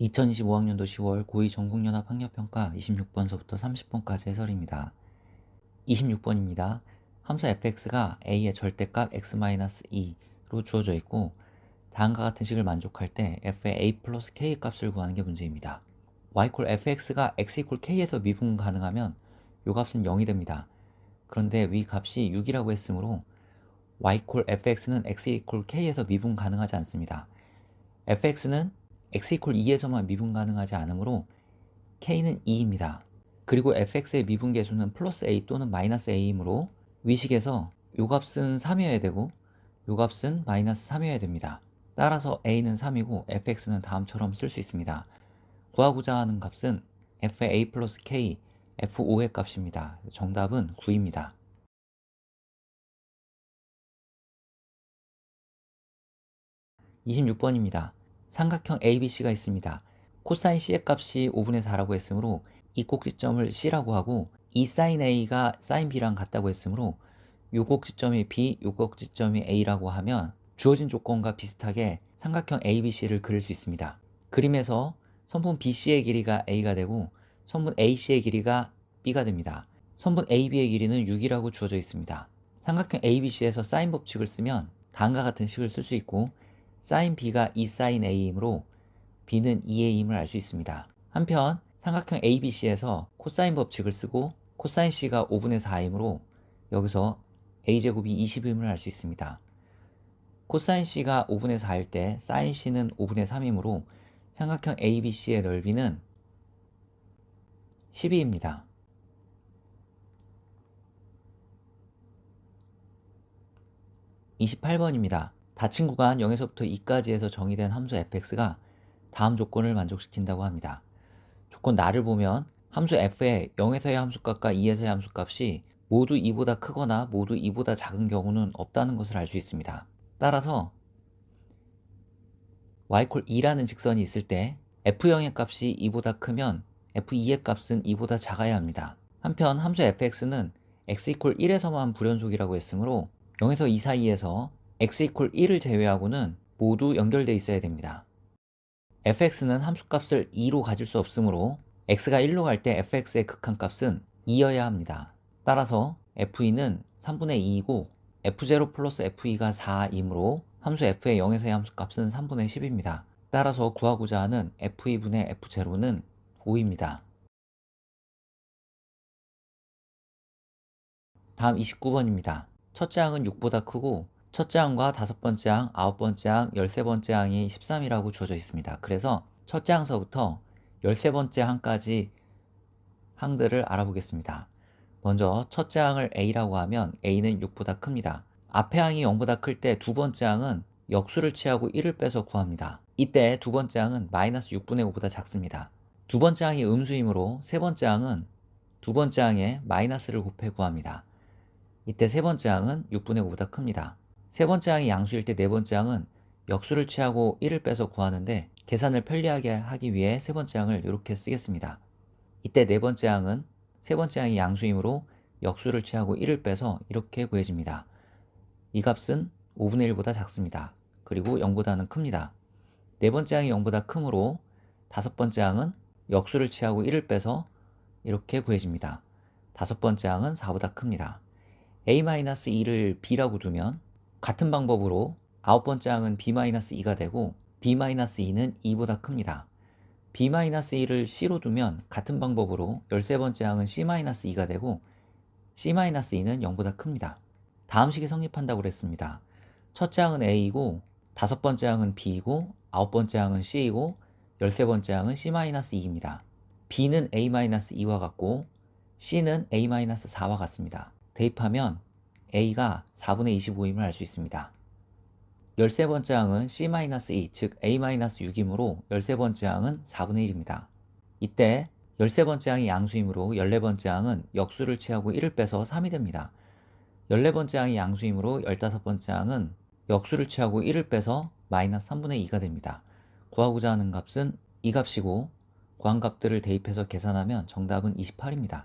2025학년도 10월 고2 전국연합 학력평가 26번서부터 30번까지 해설입니다. 26번입니다. 함수 fx가 a의 절대값 x-2로 주어져 있고 다음과 같은 식을 만족할 때 f의 a 플러스 k 값을 구하는 게 문제입니다. y fx가 x k에서 미분 가능하면 이 값은 0이 됩니다. 그런데 위 값이 6이라고 했으므로 y fx는 x k에서 미분 가능하지 않습니다. fx는 x 2에서만 미분 가능하지 않으므로 k는 2입니다. 그리고 fx의 미분 계수는 플러스 a 또는 마이너스 a이므로 위식에서 요 값은 3이어야 되고 요 값은 마이너스 3이어야 됩니다. 따라서 a는 3이고 fx는 다음처럼 쓸 수 있습니다. 구하고자 하는 값은 f의 a 플러스 k f5의 값입니다. 정답은 9입니다. 26번입니다. 삼각형 ABC가 있습니다. 코사인 C의 값이 5분의 4라고 했으므로 이 꼭지점을 C라고 하고 이 사인 A가 사인 B랑 같다고 했으므로 요 꼭지점이 B, 요 꼭지점이 A라고 하면 주어진 조건과 비슷하게 삼각형 ABC를 그릴 수 있습니다. 그림에서 선분 BC의 길이가 A가 되고 선분 AC의 길이가 B가 됩니다. 선분 AB의 길이는 6이라고 주어져 있습니다. 삼각형 ABC에서 사인 법칙을 쓰면 다음과 같은 식을 쓸 수 있고 사인 B가 2 사인 A이므로 B는 2A임을 알 수 있습니다. 한편 삼각형 ABC에서 코사인 법칙을 쓰고 코사인 C가 5분의 4이므로 여기서 A제곱이 20임을 알 수 있습니다. 코사인 C가 5분의 4일 때 사인 C는 5분의 3이므로 삼각형 ABC의 넓이는 12입니다. 28번입니다. 닫힌 구간 0에서부터 2까지에서 정의된 함수 fx가 다음 조건을 만족시킨다고 합니다. 조건 나를 보면 함수 f의 0에서의 함수값과 2에서의 함수값이 모두 2보다 크거나 모두 2보다 작은 경우는 없다는 것을 알 수 있습니다. 따라서 y=2라는 직선이 있을 때 f0의 값이 2보다 크면 f2의 값은 2보다 작아야 합니다. 한편 함수 fx는 x=1에서만 불연속이라고 했으므로 0에서 2 사이에서 x=1을 제외하고는 모두 연결되어 있어야 됩니다. fx는 함수값을 2로 가질 수 없으므로 x가 1로 갈 때 fx의 극한값은 2여야 합니다. 따라서 f2는 3분의 2이고 f0 플러스 f2가 4이므로 함수 f의 0에서의 함수값은 3분의 10입니다. 따라서 구하고자 하는 f2분의 f0는 5입니다. 다음 29번입니다. 첫째 항은 6보다 크고 첫째 항과 다섯 번째 항, 아홉 번째 항, 13번째 항이 13이라고 주어져 있습니다. 그래서 첫째 항서부터 13번째 항까지 항들을 알아보겠습니다. 먼저 첫째 항을 A라고 하면 A는 6보다 큽니다. 앞에 항이 0보다 클 때 두 번째 항은 역수를 취하고 1을 빼서 구합니다. 이때 두 번째 항은 마이너스 6분의 5보다 작습니다. 두 번째 항이 음수이므로 세 번째 항은 두 번째 항에 마이너스를 곱해 구합니다. 이때 세 번째 항은 6분의 5보다 큽니다. 세 번째 항이 양수일 때 네 번째 항은 역수를 취하고 1을 빼서 구하는데 계산을 편리하게 하기 위해 세 번째 항을 이렇게 쓰겠습니다. 이때 네 번째 항은 세 번째 항이 양수이므로 역수를 취하고 1을 빼서 이렇게 구해집니다. 이 값은 5분의 1보다 작습니다. 그리고 0보다는 큽니다. 네 번째 항이 0보다 크므로 다섯 번째 항은 역수를 취하고 1을 빼서 이렇게 구해집니다. 다섯 번째 항은 4보다 큽니다. a-2를 b라고 두면 같은 방법으로 아홉 번째 항은 b-2가 되고 b-2는 2보다 큽니다. b-1을 c로 두면 같은 방법으로 13번째 항은 c-2가 되고 c-2는 0보다 큽니다. 다음 식이 성립한다고 그랬습니다. 첫째 항은 a이고 다섯 번째 항은 b이고 아홉 번째 항은 c이고 13번째 항은 c-2입니다. b는 a-2와 같고 c는 a-4와 같습니다. 대입하면 a가 4분의 25임을 알 수 있습니다. 13번째 항은 c-2, 즉 a-6이므로 13번째 항은 4분의 1입니다. 이때 13번째 항이 양수이므로 14번째 항은 역수를 취하고 1을 빼서 3이 됩니다. 14번째 항이 양수이므로 15번째 항은 역수를 취하고 1을 빼서 마이너스 3분의 2가 됩니다. 구하고자 하는 값은 이 값이고 구한 값들을 대입해서 계산하면 정답은 28입니다.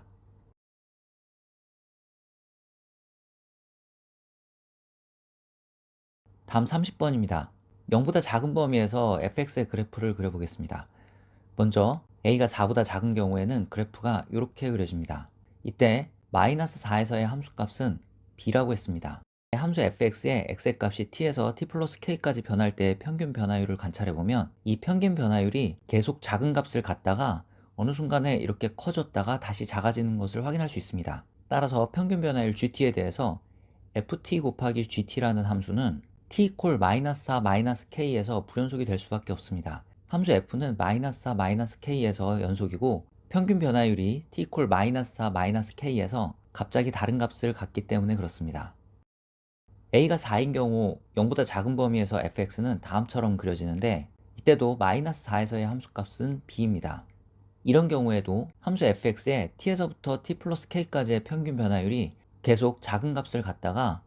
다음 30번입니다. 0보다 작은 범위에서 fx의 그래프를 그려보겠습니다. 먼저 a가 4보다 작은 경우에는 그래프가 이렇게 그려집니다. 이때 마이너스 4에서의 함수값은 b라고 했습니다. 함수 fx의 x의 값이 t에서 t 플러스 k까지 변할 때 평균 변화율을 관찰해보면 이 평균 변화율이 계속 작은 값을 갖다가 어느 순간에 이렇게 커졌다가 다시 작아지는 것을 확인할 수 있습니다. 따라서 평균 변화율 gt에 대해서 ft 곱하기 gt라는 함수는 t 콜 마이너스 4 마이너스 k에서 불연속이 될 수밖에 없습니다. 함수 f는 마이너스 4 마이너스 k에서 연속이고 평균 변화율이 t 콜 마이너스 4 마이너스 k에서 갑자기 다른 값을 갖기 때문에 그렇습니다. a가 4인 경우 0보다 작은 범위에서 fx는 다음처럼 그려지는데 이때도 마이너스 4에서의 함수값은 b입니다. 이런 경우에도 함수 fx의 t에서부터 t 플러스 k까지의 평균 변화율이 계속 작은 값을 갖다가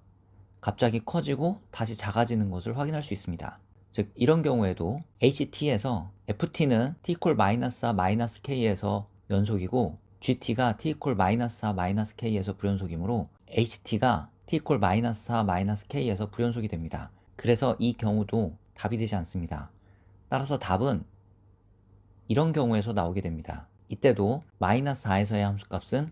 갑자기 커지고 다시 작아지는 것을 확인할 수 있습니다. 즉 이런 경우에도 ht에서 ft는 t 콜 마이너스 4 마이너스 k에서 연속이고 gt가 t 콜 마이너스 4 마이너스 k에서 불연속이므로 ht가 t 콜 마이너스 4 마이너스 k에서 불연속이 됩니다. 그래서 이 경우도 답이 되지 않습니다. 따라서 답은 이런 경우에서 나오게 됩니다. 이때도 마이너스 4에서의 함수값은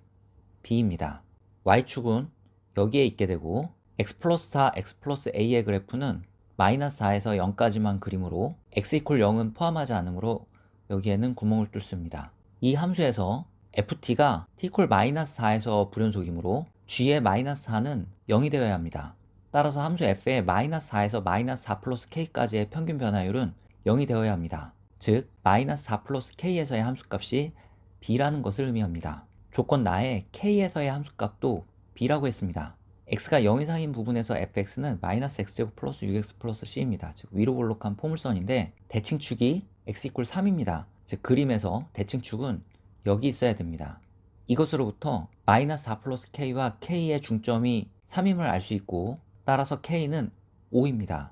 b입니다. y축은 여기에 있게 되고 x 플러스 4, x 플러스 a의 그래프는 마이너스 4에서 0까지만 그림으로 x 이퀄 0은 포함하지 않으므로 여기에는 구멍을 뚫습니다. 이 함수에서 ft가 t 이퀄 마이너스 4에서 불연속이므로 g의 마이너스 4는 0이 되어야 합니다. 따라서 함수 f의 마이너스 4에서 마이너스 4 플러스 k까지의 평균 변화율은 0이 되어야 합니다. 즉 마이너스 4 플러스 k에서의 함수값이 b라는 것을 의미합니다. 조건 나의 k에서의 함수값도 b라고 했습니다. x가 0 이상인 부분에서 fx는 마이너스 x제곱 플러스 6x 플러스 c입니다. 즉 위로 볼록한 포물선인데 대칭축이 x 이퀄 3입니다. 즉 그림에서 대칭축은 여기 있어야 됩니다. 이것으로부터 마이너스 4 플러스 k와 k의 중점이 3임을 알 수 있고 따라서 k는 5입니다.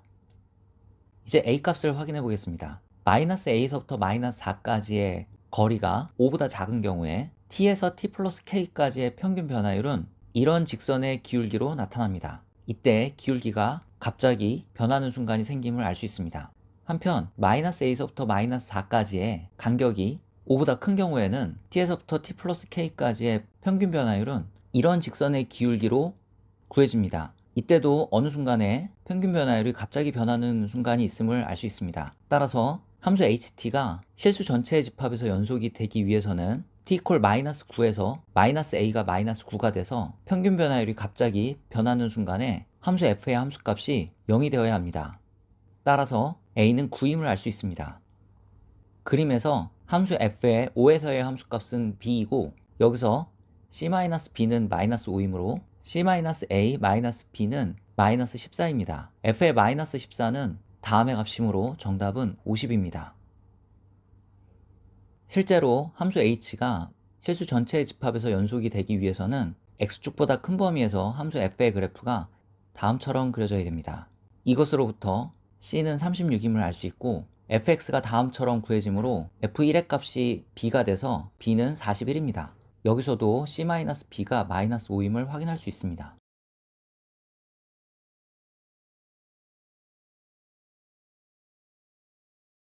이제 a 값을 확인해 보겠습니다. 마이너스 a에서부터 마이너스 4까지의 거리가 5보다 작은 경우에 t에서 t 플러스 k까지의 평균 변화율은 이런 직선의 기울기로 나타납니다. 이때 기울기가 갑자기 변하는 순간이 생김을 알 수 있습니다. 한편 마이너스 a에서부터 마이너스 4까지의 간격이 5보다 큰 경우에는 t에서부터 t 플러스 k까지의 평균 변화율은 이런 직선의 기울기로 구해집니다. 이때도 어느 순간에 평균 변화율이 갑자기 변하는 순간이 있음을 알 수 있습니다. 따라서 함수 ht가 실수 전체의 집합에서 연속이 되기 위해서는 t 이퀄 마이너스 9에서 마이너스 a가 마이너스 9가 돼서 평균 변화율이 갑자기 변하는 순간에 함수 f의 함수값이 0이 되어야 합니다. 따라서 a는 9임을 알 수 있습니다. 그림에서 함수 f의 5에서의 함수값은 b이고 여기서 c-b는 마이너스 5이므로 c-a-b는 마이너스 14입니다. f의 마이너스 14는 다음의 값이므로 정답은 50입니다. 실제로 함수 h가 실수 전체의 집합에서 연속이 되기 위해서는 x축보다 큰 범위에서 함수 f의 그래프가 다음처럼 그려져야 됩니다. 이것으로부터 c는 36임을 알 수 있고 fx가 다음처럼 구해지므로 f1의 값이 b가 돼서 b는 41입니다. 여기서도 c-b가 마이너스 5임을 확인할 수 있습니다.